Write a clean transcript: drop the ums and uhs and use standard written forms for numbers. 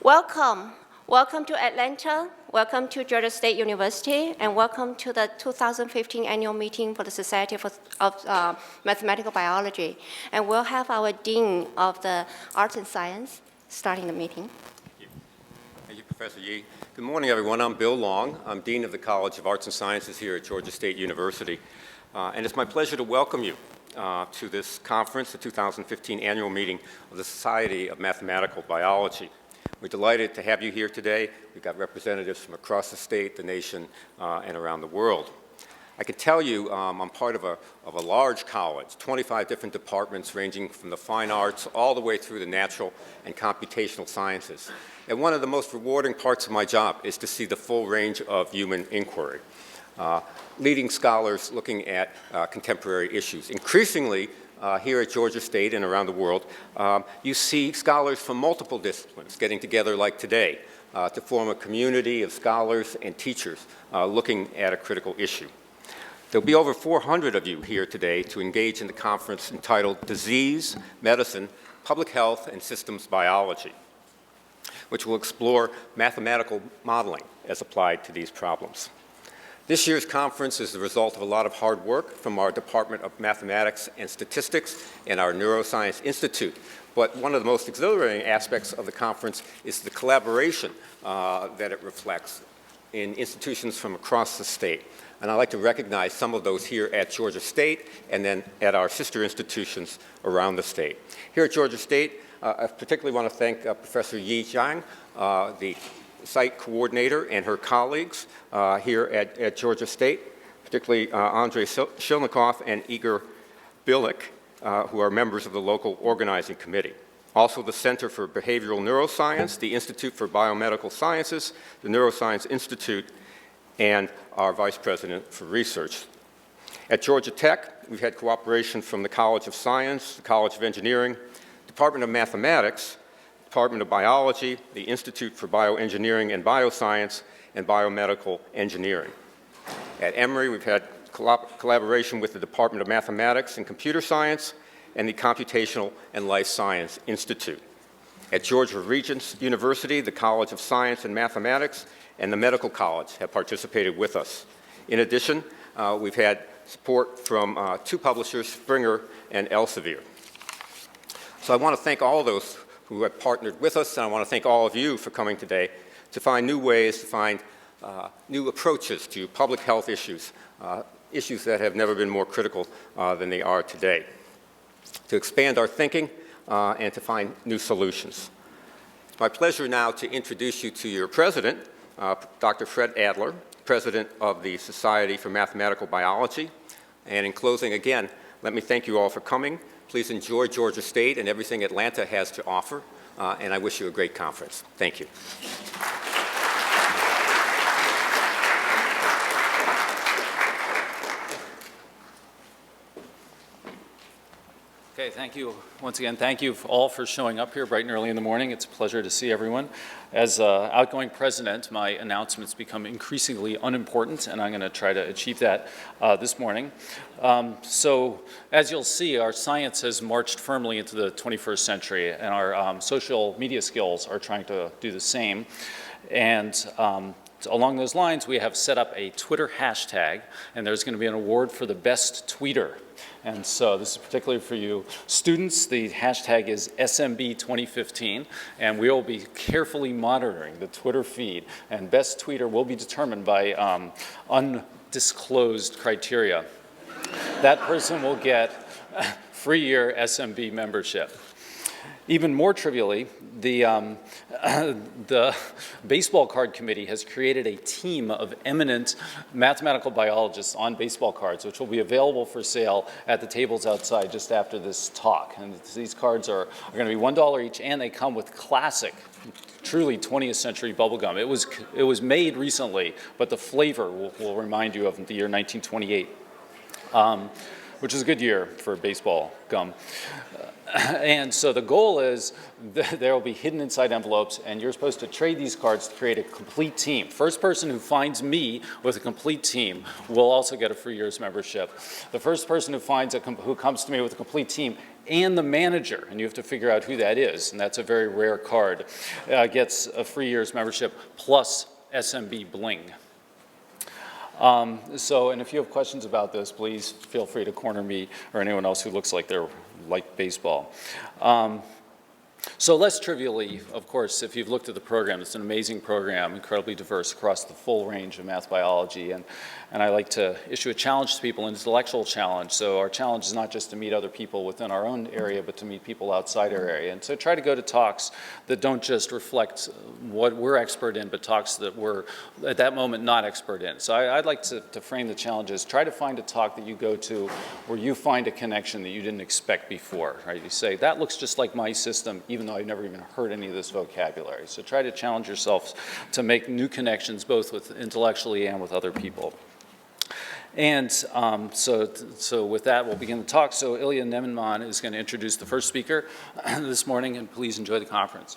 Welcome. Welcome to Atlanta. Welcome to Georgia State University. And welcome to the 2015 annual meeting for the Society of Mathematical Biology. And we'll have our Dean of the Arts and Science starting the meeting. Thank you, Professor Yi. Good morning, everyone. I'm Bill Long. I'm Dean of the College of Arts and Sciences here at Georgia State University. And it's my pleasure to welcome you to this conference, the 2015 annual meeting of the Society of Mathematical Biology. We're delighted to have you here today. We've got representatives from across the state, the nation, and around the world. I can tell you I'm part of a large college, 25 different departments ranging from the fine arts all the way through the natural and computational sciences. And one of the most rewarding parts of my job is to see the full range of human inquiry. Leading scholars looking at contemporary issues. Increasingly, here at Georgia State and around the world, you see scholars from multiple disciplines getting together like today to form a community of scholars and teachers looking at a critical issue. There'll be over 400 of you here today to engage in the conference entitled Disease, Medicine, Public Health, and Systems Biology, which will explore mathematical modeling as applied to these problems. This year's conference is the result of a lot of hard work from our Department of Mathematics and Statistics and our Neuroscience Institute. But one of the most exhilarating aspects of the conference is the collaboration that it reflects in institutions from across the state. And I'd like to recognize some of those here at Georgia State and then at our sister institutions around the state. Here at Georgia State, I particularly want to thank Professor Jiang, the site coordinator, and her colleagues here at Georgia State, particularly Andrei Shilnikov and Igor Bilik, who are members of the local organizing committee. Also the Center for Behavioral Neuroscience, the Institute for Biomedical Sciences, the Neuroscience Institute, and our Vice President for Research. At Georgia Tech, we've had cooperation from the College of Science, the College of Engineering, Department of Mathematics, Department of Biology, the Institute for Bioengineering and Bioscience, and Biomedical Engineering. At Emory, we've had collaboration with the Department of Mathematics and Computer Science and the Computational and Life Science Institute. At Georgia Regents University, the College of Science and Mathematics and the Medical College have participated with us. In addition, we've had support from two publishers, Springer and Elsevier. So I want to thank all those who have partnered with us, and I want to thank all of you for coming today to find new ways, to find new approaches to public health issues, issues that have never been more critical than they are today, to expand our thinking and to find new solutions. It's my pleasure now to introduce you to your president, Dr. Fred Adler, president of the Society for Mathematical Biology. And in closing, again, let me thank you all for coming. Please enjoy Georgia State and everything Atlanta has to offer, and I wish you a great conference. Thank you. Okay, thank you once again. Thank you all for showing up here bright and early in the morning. It's a pleasure to see everyone. As outgoing president, my announcements become increasingly unimportant, and I'm going to try to achieve that this morning. So, as you'll see, our science has marched firmly into the 21st century, and our social media skills are trying to do the same. And along those lines, we have set up a Twitter hashtag, and there's going to be an award for the best tweeter. And so this is particularly for you students. The hashtag is SMB 2015, and we will be carefully monitoring the Twitter feed, and best tweeter will be determined by undisclosed criteria. That person will get free year SMB membership. Even more trivially, the baseball card committee has created a team of eminent mathematical biologists on baseball cards, which will be available for sale at the tables outside just after this talk. And these cards are going to be $1 each, and they come with classic, truly 20th century bubblegum. It was made recently, but the flavor will remind you of the year 1928. which is a good year for baseball gum. And so the goal is there will be hidden inside envelopes, and you're supposed to trade these cards to create a complete team. First person who finds me with a complete team will also get a free year's membership. The first person who comes to me with a complete team and the manager, and you have to figure out who that is, and that's a very rare card, gets a free year's membership plus SMB bling. And if you have questions about this, please feel free to corner me or anyone else who looks like they're like baseball. So less trivially, of course, if you've looked at the program, it's an amazing program, incredibly diverse across the full range of math biology. And I like to issue a challenge to people, an intellectual challenge. So our challenge is not just to meet other people within our own area, but to meet people outside our area. And so try to go to talks that don't just reflect what we're expert in, but talks that we're, at that moment, not expert in. So I'd like to frame the challenge as try to find a talk that you go to where you find a connection that you didn't expect before, right? You say, that looks just like my system, even though I've never even heard any of this vocabulary. So try to challenge yourselves to make new connections, both with intellectually and with other people. And so with that, we'll begin the talk. So Ilya Nemenman is going to introduce the first speaker this morning, and please enjoy the conference.